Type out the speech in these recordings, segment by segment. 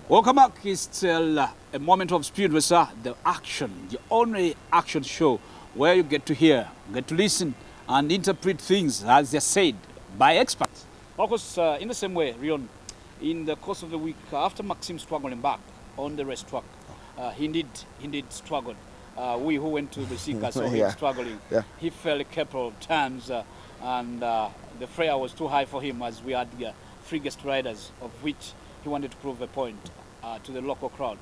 Welcome back. It's still a moment of speed with the action, the only action show where you get to hear, get to listen, and interpret things as they're said by experts. Of course, in the same way, Rion, in the course of the week, after Maxim struggling back on the race track, he indeed struggled. We who went to the Sika saw him struggling. Yeah. He fell a couple of times, and the fare was too high for him, as we had three guest riders, of which he wanted to prove a point to the local crowd.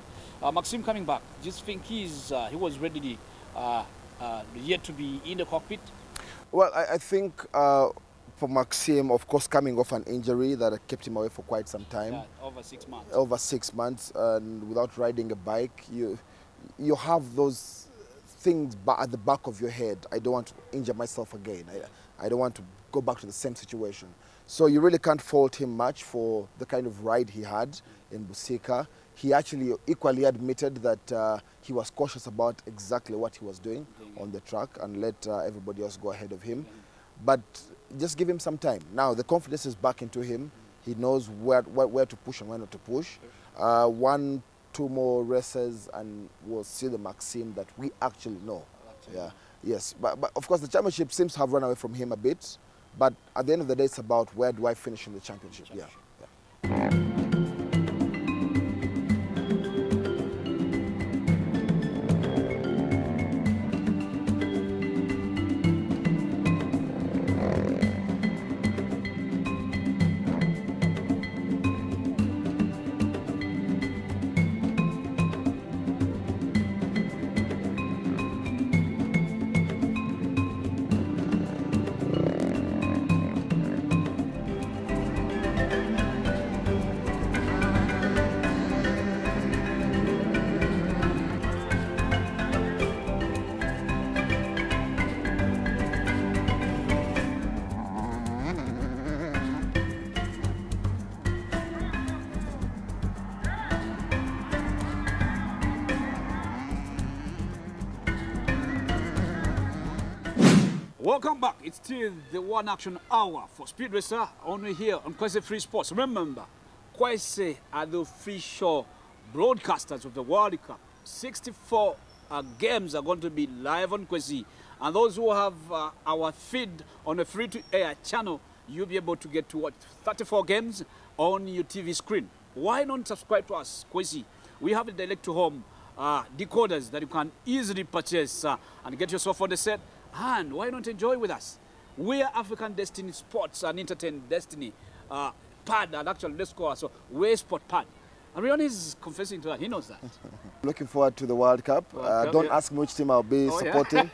Maxim coming back, do you think he was ready yet to be in the cockpit? Well, I think for Maxim, of course, coming off an injury that kept him away for quite some time. Yeah, over 6 months. Over 6 months, and without riding a bike, you have those things at the back of your head. I don't want to injure myself again. I don't want to go back to the same situation. So you really can't fault him much for the kind of ride he had in Busika. He actually equally admitted that he was cautious about exactly what he was doing on the track and let everybody else go ahead of him. But just give him some time. Now the confidence is back into him. He knows where to push and where not to push. 1, 2 more races and we'll see the Maxim that we actually know. Yeah, yes, but of course the championship seems to have run away from him a bit. But at the end of the day, it's about where do I finish in the championship. Yeah. Welcome back. It's still the One Action Hour for Speed Racer, only here on Kaheesi Free Sports. Remember, Kaheesi are the official broadcasters of the World Cup. 64 games are going to be live on Kaheesi. And those who have our feed on a free-to-air channel, you'll be able to get to watch 34 games on your TV screen. Why not subscribe to us, Kaheesi? We have a direct-to-home decoders that you can easily purchase and get yourself on the set. And why not enjoy with us? We are African Destiny Sports and Entertainment Destiny pad, and actually let's call us so we're Sport Pad. And Rion is confessing to that, he knows that. Looking forward to the World Cup. Don't ask me which team I'll be supporting.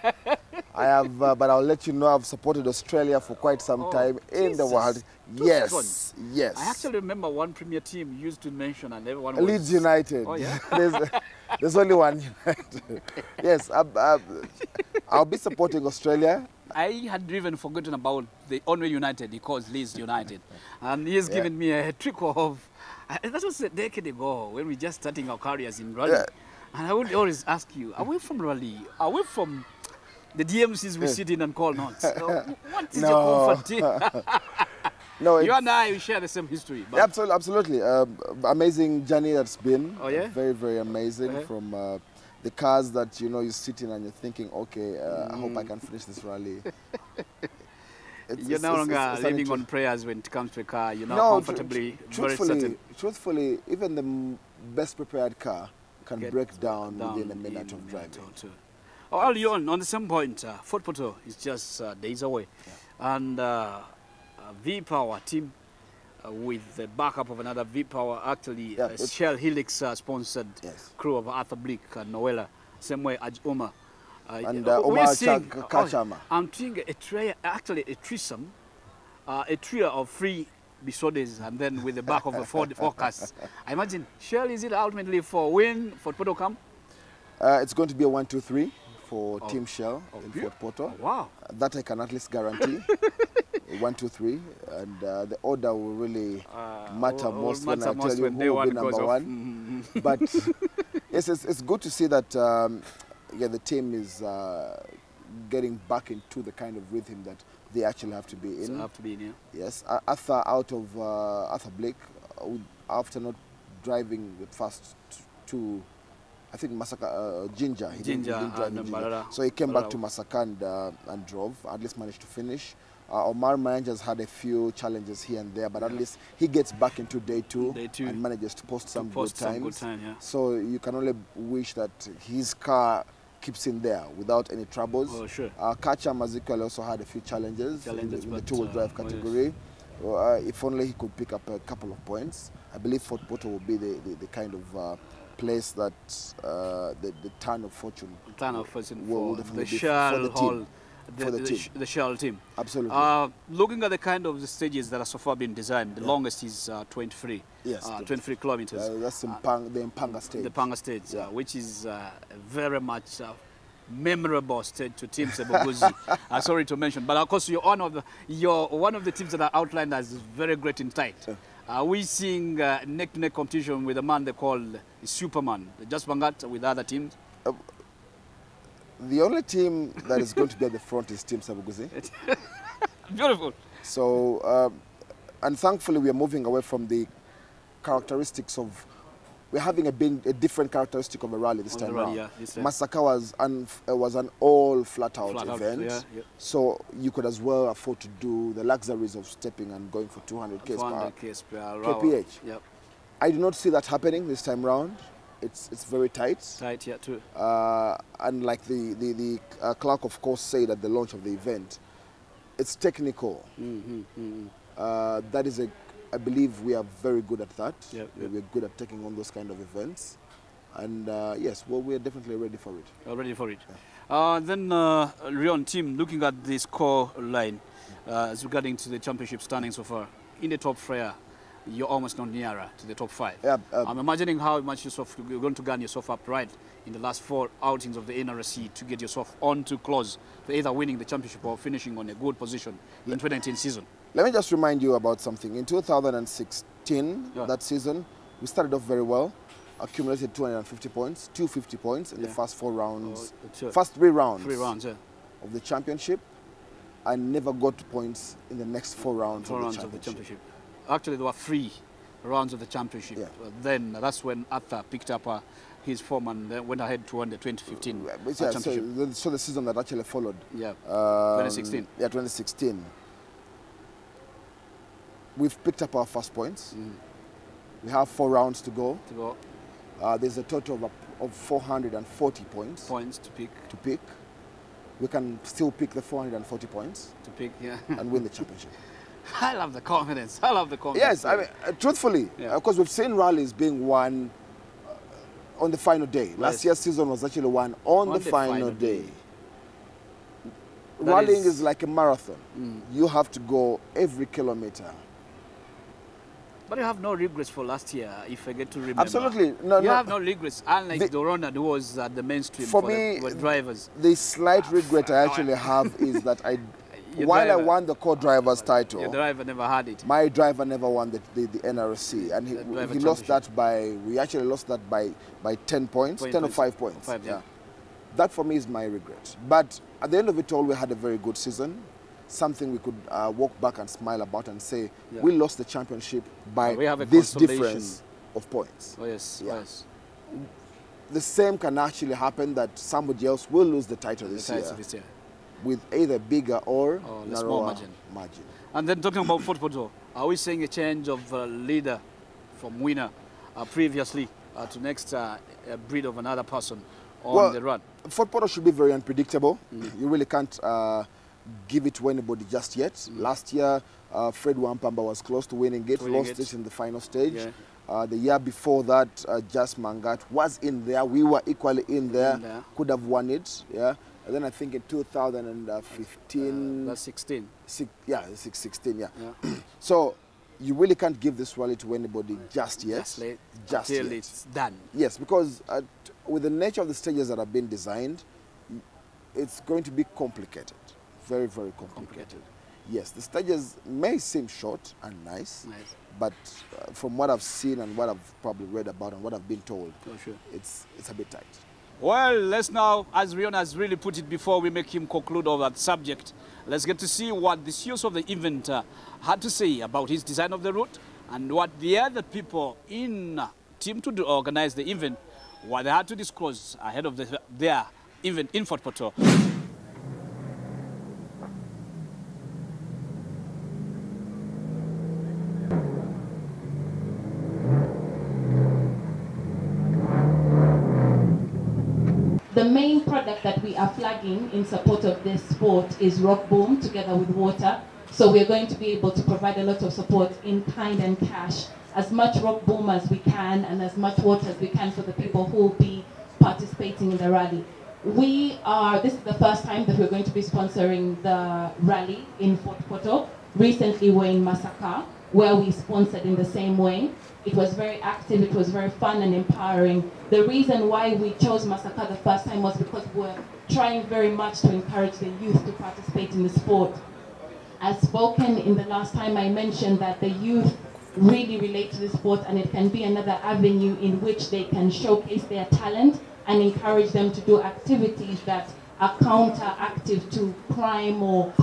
I have, but I'll let you know I've supported Australia for quite some time in the world. Yes, yes. I actually remember one Premier team you used to mention, and everyone was... Leeds United. Oh, yeah? there's only one United. Yes, I'll be supporting Australia. I had even forgotten about the only United, he calls Leeds United. And he's given me a trick of... That was a decade ago when we were just starting our careers in rally. And I would always ask you, are we from rally? Are we from the DMCs we sit in and call notes? What is your comfort team? No, you and I, we share the same history. Yeah, absolutely. Amazing journey that's been. Oh, yeah? Very, very amazing. From the cars that, you sit in and you're thinking, okay, I hope I can finish this rally. You're no longer living on prayers when it comes to a car. You're now comfortably, very certain. Truthfully, even the best prepared car can break down within a minute of driving. Early on the same point, Fort Porto is just days away. Yeah. And V-Power team with the backup of another V-Power, actually Shell Helix sponsored crew of Arthur Blick and Noella, same way as Omar. And Omar Kachama. I'm seeing a threesome, a trio of 3 Bisodes, and then with the back of the forecast. I imagine, Shell, is it ultimately for win for Porto Camp? It's going to be a 1-2-3 for Team Shell in Fort Porto. Oh, wow. That I can at least guarantee. 1, 2, 3, and the order will really matter most when I tell you who will be number one. But yes, it's good to see that the team is getting back into the kind of rhythm that they actually have to be in. So have to be in, yeah. Yes, Arthur out of Arthur Blake, after not driving the first two. I think Masaka, Ginger. He didn't drive in Ginger. So he came back to Masaka and drove. At least managed to finish. Omar Mayanja's had a few challenges here and there, but at least he gets back into day two and manages to post some good times. So you can only wish that his car keeps in there without any troubles. Oh, sure. Kacha Mazikal also had a few challenges in the two-wheel drive category. If only he could pick up a couple of points. I believe Fort Porto will be the kind of place that the turn of fortune will definitely be for the team. The Shell team. Absolutely. Looking at the kind of the stages that have so far been designed, the longest is 23. Yes. 23 kilometers. That's the Mpanga stage. The Mpanga stage, which is very much memorable stage to Team Seboguzi. Sorry to mention, but of course you're one of the teams that are outlined as very great in tight. Are we seeing neck-to-neck competition with a man they call Superman, Just Bangat, with other teams? The only team that is going to be at the front is Team Seboguzi. Beautiful. So, and thankfully we are moving away from the characteristics of, we're having a different characteristic of a rally this time around. Masaka was an all flat-out event, so you could as well afford to do the luxuries of stepping and going for 200 km per kph. Yep. I do not see that happening this time round. It's very tight. Tight, yeah, too. And like the clerk, of course, said at the launch of the event, it's technical. That is I believe we are very good at that. We're good at taking on those kind of events. And yes, well, we're definitely ready for it. Ready for it. Then, Rion team, looking at the score line, as regarding to the championship standing so far, in the top four, you're almost not nearer to the top 5. I'm imagining how much you're going to gun yourself up right in the last 4 outings of the NRC to get yourself on to close for either winning the championship or finishing on a good position in 2019 season. Let me just remind you about something. In 2016, that season, we started off very well, accumulated 250 points, 250 points in the first 4 rounds, first 3 rounds, of the championship, and never got points in the next 4 rounds, of the championship. Actually, there were 3 rounds of the championship. Then that's when Arthur picked up his form and went ahead to win the 2015 championship. So the season that actually followed. 2016. 2016. We've picked up our first points. We have 4 rounds to go. There's a total of 440 points. To pick. We can still pick the 440 points. To pick, and win the championship. I love the confidence. I love the Yes, confidence. I mean, truthfully, because we've seen rallies being won on the final day. Last year's season was actually won on the final day. Rallying is like a marathon. You have to go every kilometer. But you have no regrets for last year, if I get to remember. Absolutely. You have no regrets, unlike Dorona, who was the mainstream for the drivers. The slight regret I actually have is that while I won the co-driver's title, your driver never had it. My driver never won the NRC, and he lost that we actually lost that by 10 points, 10 or 5 points. That for me is my regret. But at the end of it all, we had a very good season, something we could walk back and smile about and say, we lost the championship by this difference of points. Oh, yes, yes. The same can actually happen, that somebody else will lose the title this year. With either bigger or narrower margin. And then talking about Fort Porto, are we seeing a change of leader from winner previously to next breed of another person on the run? Fort Porto should be very unpredictable. You really can't give it to anybody just yet. Last year, Fred Wampamba was close to winning it, lost it in the final stage. The year before that, Just Mangat was in there. We were equally in there. Could have won it. And then I think in 2015... that's 16. 16, So you really can't give this rally to anybody just yet. Just until it's done. Yes, because with the nature of the stages that have been designed, it's going to be complicated. Very, very complicated. Yes, the stages may seem short and nice. But from what I've seen and what I've probably read about and what I've been told, it's a bit tight. Well, let's now, as Rion has really put it before we make him conclude over that subject, let's get to see what the CEOs of the event had to say about his design of the route and what the other people in team to organize the event, what they had to disclose ahead of their event in Fort Portal. The main product that we are flagging in support of this sport is Rock Boom together with water. So we're going to be able to provide a lot of support in kind and cash, as much Rock Boom as we can and as much water as we can for the people who will be participating in the rally. This is the first time that we're going to be sponsoring the rally in Fort Portal. Recently we're in Masaka, where we sponsored in the same way. It was very active, it was very fun and empowering. The reason why we chose Masaka the first time was because we're trying very much to encourage the youth to participate in the sport. As spoken in the last time, I mentioned that the youth really relate to the sport, and it can be another avenue in which they can showcase their talent and encourage them to do activities that are counteractive to crime or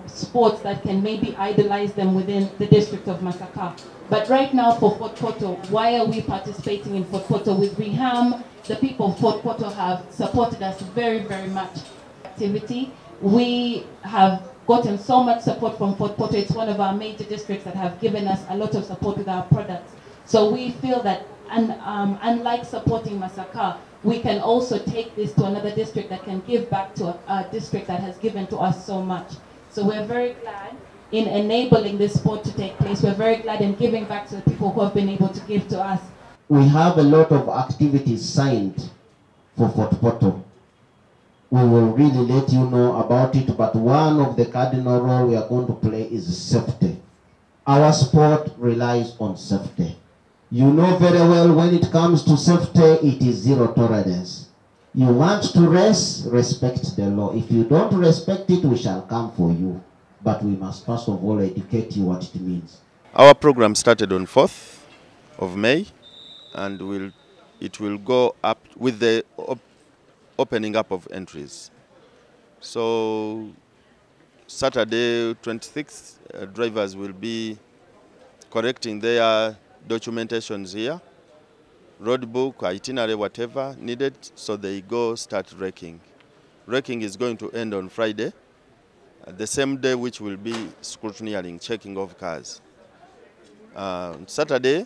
sports that can maybe idolize them within the district of Masaka. But right now for Fort Portal, why are we participating in Fort Portal with Reham? The people of Fort Portal have supported us very, very much. Activity. We have gotten so much support from Fort Portal. It's one of our major districts that have given us a lot of support with our products. So we feel that, unlike supporting Masaka, we can also take this to another district that can give back to a district that has given to us so much. So we're very glad in enabling this sport to take place. We're very glad in giving back to the people who have been able to give to us. We have a lot of activities signed for Fort Portal. We will really let you know about it, but one of the cardinal role we are going to play is safety. Our sport relies on safety. You know very well when it comes to safety, it is zero tolerance. You want to race, respect the law. If you don't respect it, we shall come for you. But we must first of all educate you what it means. Our program started on 4th of May, and it will go up with the opening up of entries. So Saturday 26th, drivers will be correcting their documentations here, road book, itinerary, whatever needed, so they go start wrecking. Wrecking is going to end on Friday, the same day which will be scrutineering, checking of cars. Saturday,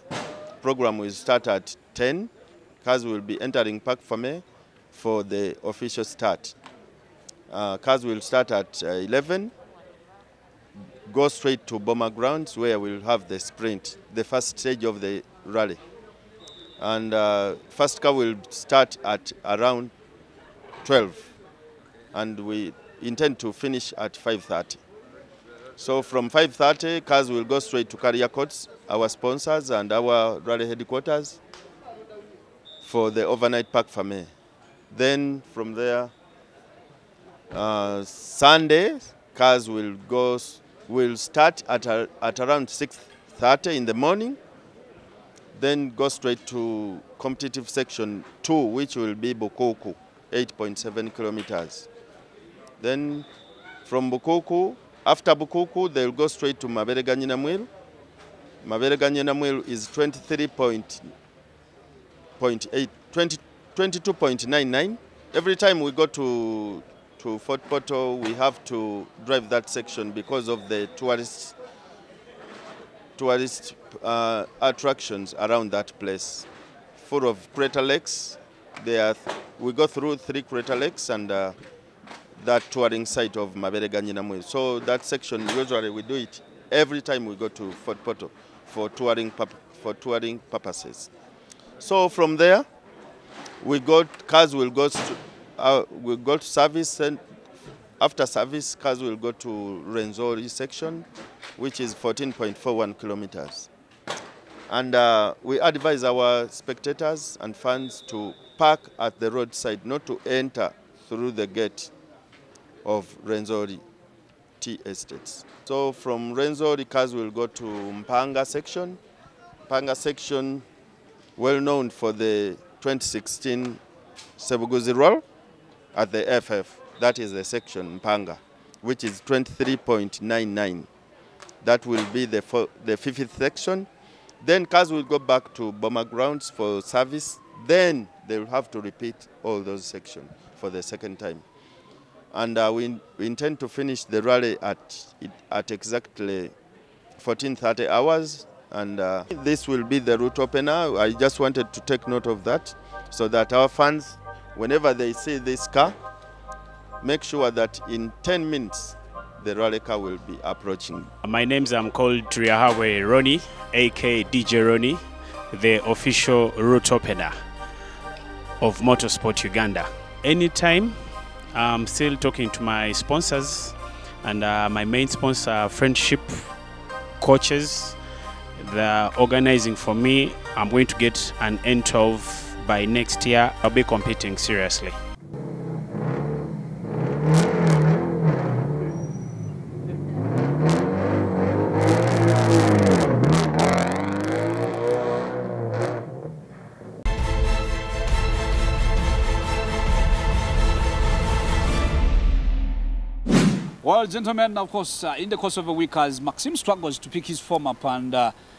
program will start at 10. Cars will be entering Park Fame for the official start. Cars will start at 11, go straight to Bomber Grounds where we'll have the sprint, the first stage of the rally. And first car will start at around 12, and we intend to finish at 5:30. So from 5:30, cars will go straight to Carrier Courts, our sponsors and our rally headquarters for the overnight Park Fame. Then from there, Sunday, cars will start at around 6:30 in the morning, then go straight to competitive section 2, which will be Bukuku, 8.7 kilometers. Then from Bukuku, after Bukuku, they'll go straight to Maberega Nyinamwiru. Maberega Nyinamwiru is 22.99. Every time we go to Fort Portal, we have to drive that section because of the tourist attractions around that place. Full of crater lakes. We go through 3 crater lakes and that touring site of Maberega Nyinamwiru. So that section, usually we do it every time we go to Fort Portal for touring purposes. So from there, cars will go to service, and after service, cars will go to Renzori section, which is 14.41 kilometers. And we advise our spectators and fans to park at the roadside, not to enter through the gate of Renzori Tea Estates. So from Renzori, cars will go to Mpanga section. Mpanga section, well known for the 2016 Sebuguzi roll at the FF. That is the section Mpanga, which is 23.99. That will be the 5th section. Then cars will go back to Bomber grounds for service. Then they will have to repeat all those sections for the second time. And we intend to finish the rally at exactly 14:30 hours. And this will be the route opener. I just wanted to take note of that so that our fans, whenever they see this car, make sure that in 10 minutes, the rally car will be approaching. My name's called Turiahawe Ronnie, aka DJ Ronnie, the official route opener of Motorsport Uganda. Anytime, I'm still talking to my sponsors, and my main sponsor, Friendship Coaches, they're organizing for me. I'm going to get an N12 by next year. I'll be competing seriously. Well, gentlemen, of course, in the course of a week, as Maxime struggles to pick his form up and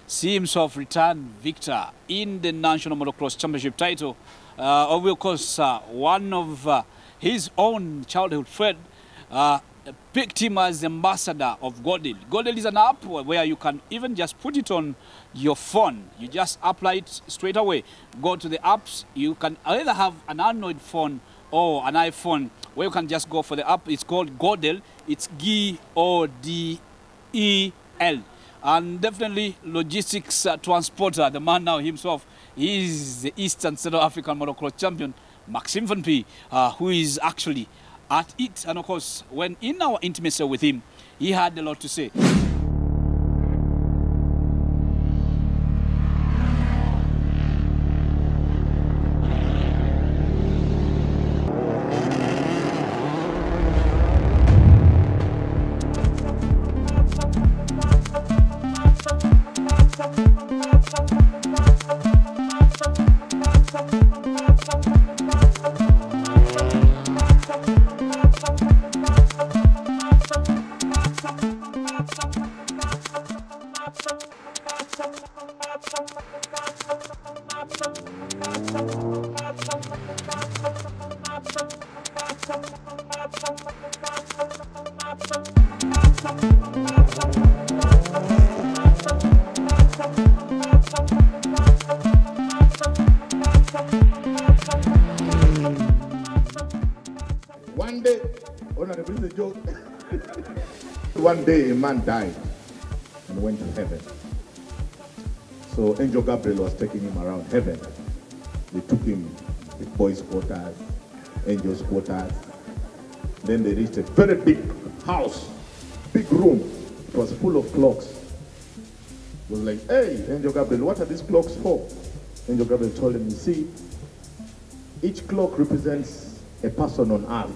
see himself return victor in the National Motocross Championship title, of course, one of his own childhood friend picked him as ambassador of Godel. Godel is an app where you can even just put it on your phone. You just apply it straight away. Go to the apps. You can either have an Android phone or an iPhone where you can just go for the app. It's called Godel. It's Godel. And definitely logistics transporter, the man now himself, is the East and Central African Motocross champion, Maxime Van P, who is actually at it. And of course, when in our intimacy with him, he had a lot to say. One day, honorable, is a joke. One day a man died and went to heaven. So Angel Gabriel was taking him around heaven. They took him to boys' quarters, angels' quarters. Then they reached a very big house, big room. It was full of clocks. It was like, hey, Angel Gabriel, what are these clocks for? Angel Gabriel told him, you see, each clock represents a person on earth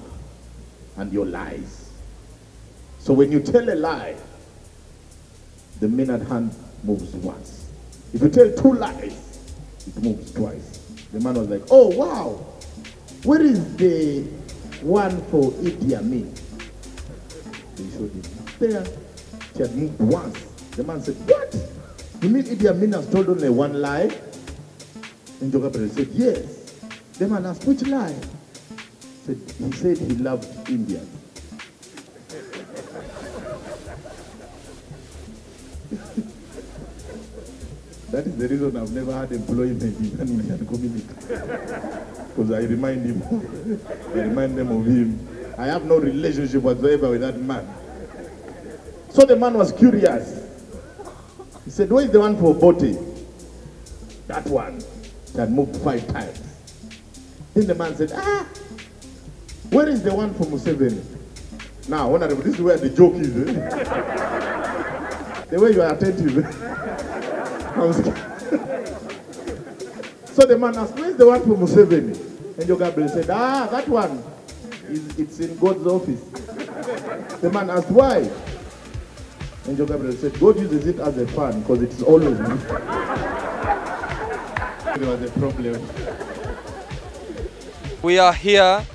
and your lies. So when you tell a lie, the minute hand moves once. If you tell 2 lies, it moves twice. The man was like, oh wow, where is the one for Idi Amin? They showed him. There, she had moved once. The man said, what? You mean Idi Amin has told only 1 lie? And Gabriel said, yes. The man asked, which lie? He said he loved India. That is the reason I've never had employment in an Indian community. Because I remind them of him. I have no relationship whatsoever with that man. So the man was curious. He said, where is the one for Bote? That one. He had moved 5 times. Then the man said, where is the one for Museveni? Now, honorable, this is where the joke is. The way you are attentive. So the man asked, where is the one for Museveni? And Gabriel said, that one, it's in God's office. The man asked, why? And Gabriel said, God uses it as a fan because it is always me. There was a problem. We are here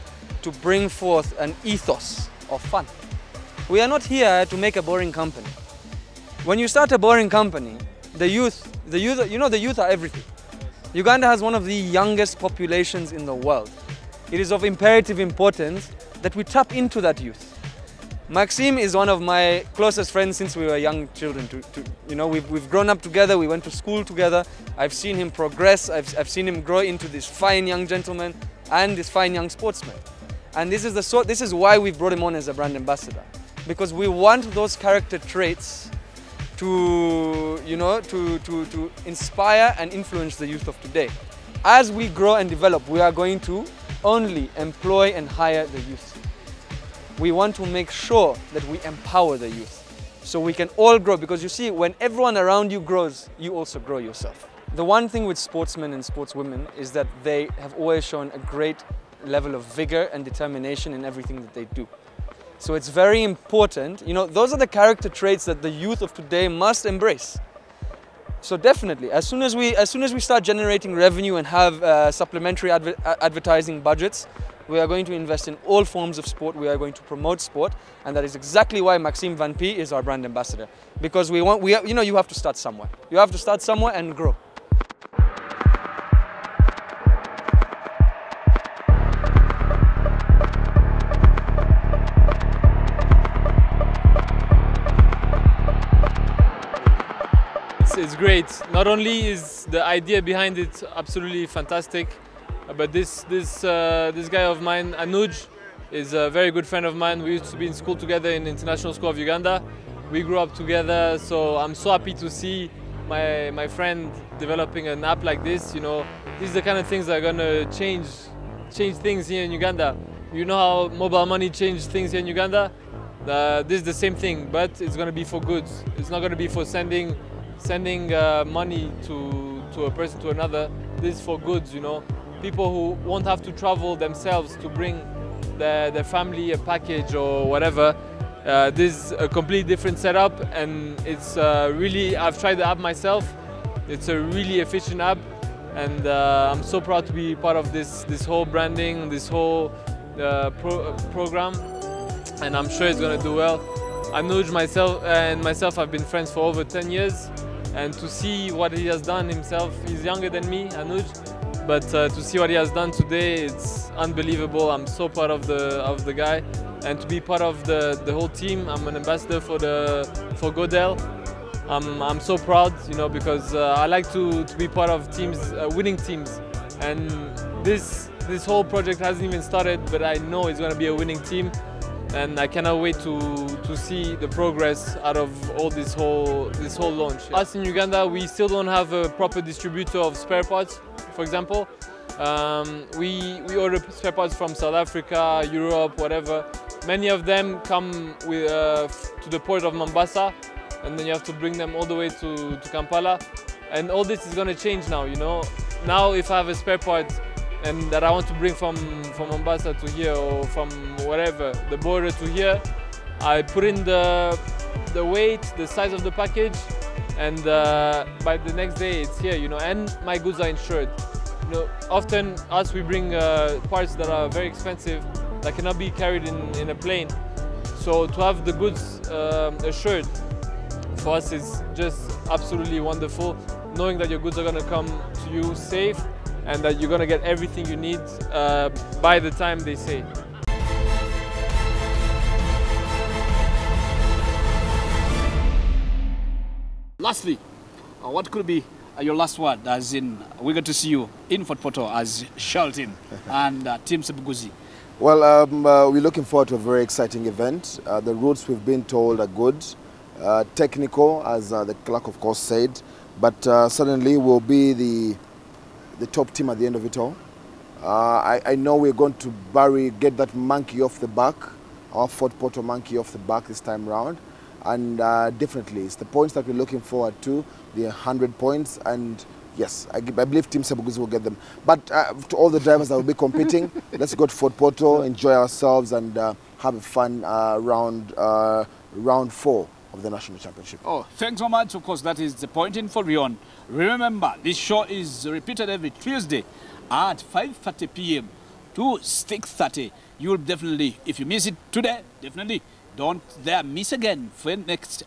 to bring forth an ethos of fun. We are not here to make a boring company. When you start a boring company, the youth, The youth, you know, the youth are everything. Uganda has one of the youngest populations in the world. It is of imperative importance that we tap into that youth. Maxime is one of my closest friends since we were young children. You know, we've grown up together, we went to school together. I've seen him progress, I've seen him grow into this fine young gentleman and this fine young sportsman. And this is why we've brought him on as a brand ambassador. Because we want those character traits to, you know, to inspire and influence the youth of today. As we grow and develop, we are going to only employ and hire the youth. We want to make sure that we empower the youth so we can all grow, because you see, when everyone around you grows, you also grow yourself. The one thing with sportsmen and sportswomen is that they have always shown a great level of vigor and determination in everything that they do. So it's very important, you know, those are the character traits that the youth of today must embrace. So definitely, as soon as we start generating revenue and have supplementary advertising budgets, we are going to invest in all forms of sport. We are going to promote sport, and that is exactly why Maxime Van P is our brand ambassador. Because you know, you have to start somewhere. You have to start somewhere and grow. It's great. Not only is the idea behind it absolutely fantastic, but this guy of mine, Anuj, is a very good friend of mine. We used to be in school together in International School of Uganda. We grew up together, so I'm so happy to see my friend developing an app like this. You know, these are the kind of things that are gonna change things here in Uganda. You know how mobile money changed things here in Uganda? This is the same thing, but it's gonna be for good. It's not gonna be for sending money to a person to another. This is for goods, you know. People who won't have to travel themselves to bring their family a package or whatever. This is a completely different setup, and it's really, I've tried the app myself. It's a really efficient app, and I'm so proud to be part of this whole branding, this whole program, and I'm sure it's gonna do well. Anuj, myself have been friends for over 10 years, and to see what he has done himself, he's younger than me, Anuj, but to see what he has done today, it's unbelievable. I'm so proud of the guy, and to be part of the whole team. I'm an ambassador for Godel. I'm so proud, you know, because I like to be part of teams, winning teams, and this whole project hasn't even started, but I know it's going to be a winning team. And I cannot wait to see the progress out of all this whole launch. Us in Uganda, we still don't have a proper distributor of spare parts. For example, we order spare parts from South Africa, Europe, whatever. Many of them come to the port of Mombasa, and then you have to bring them all the way to Kampala. And all this is going to change now. You know, now if I have a spare part and that I want to bring from Mombasa to here, or from wherever, the border to here, I put in the weight, the size of the package, and by the next day it's here, you know, and my goods are insured. You know, often we bring parts that are very expensive that cannot be carried in a plane. So to have the goods assured for us is just absolutely wonderful, knowing that your goods are going to come to you safe, and that you're going to get everything you need by the time they say. Lastly, what could be your last word, as in we're going to see you in Fort Portal as Shelton and Team Sebuguzi? Well, we're looking forward to a very exciting event. The routes we've been told are good, technical, as the clerk of course said, but certainly we'll be the top team at the end of it all. I know we're going to get that monkey off the back, our Fort Portal monkey off the back this time round. And definitely, it's the points that we're looking forward to, the 100 points. And yes, I believe Team Sebuguzi will get them. But to all the drivers that will be competing, let's go to Fort Portal, enjoy ourselves, and have a fun round 4 of the National Championship. Oh, thanks so much. Of course, that is the point in for Rion. Remember, this show is repeated every Tuesday at 5:30 p.m. to 6:30. You'll definitely, if you miss it today, definitely don't dare miss again for next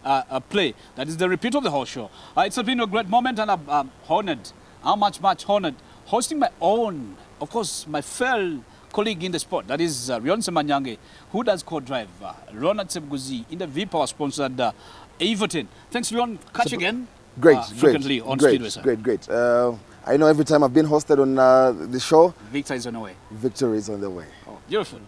play. That is the repeat of the whole show. It's been a great moment, and I'm honored. How much honored. Hosting my own, of course, my fellow colleague in the sport, that is Rion Semanyange, who does co-drive, Ronald Sebguzi, in the V-Power sponsored Everton. Thanks, Leon. Catch you again. Great, frequently on Speedway, sir. Great. I know every time I've been hosted on the show, victory is on the way. Victory is on the way. Oh, beautiful.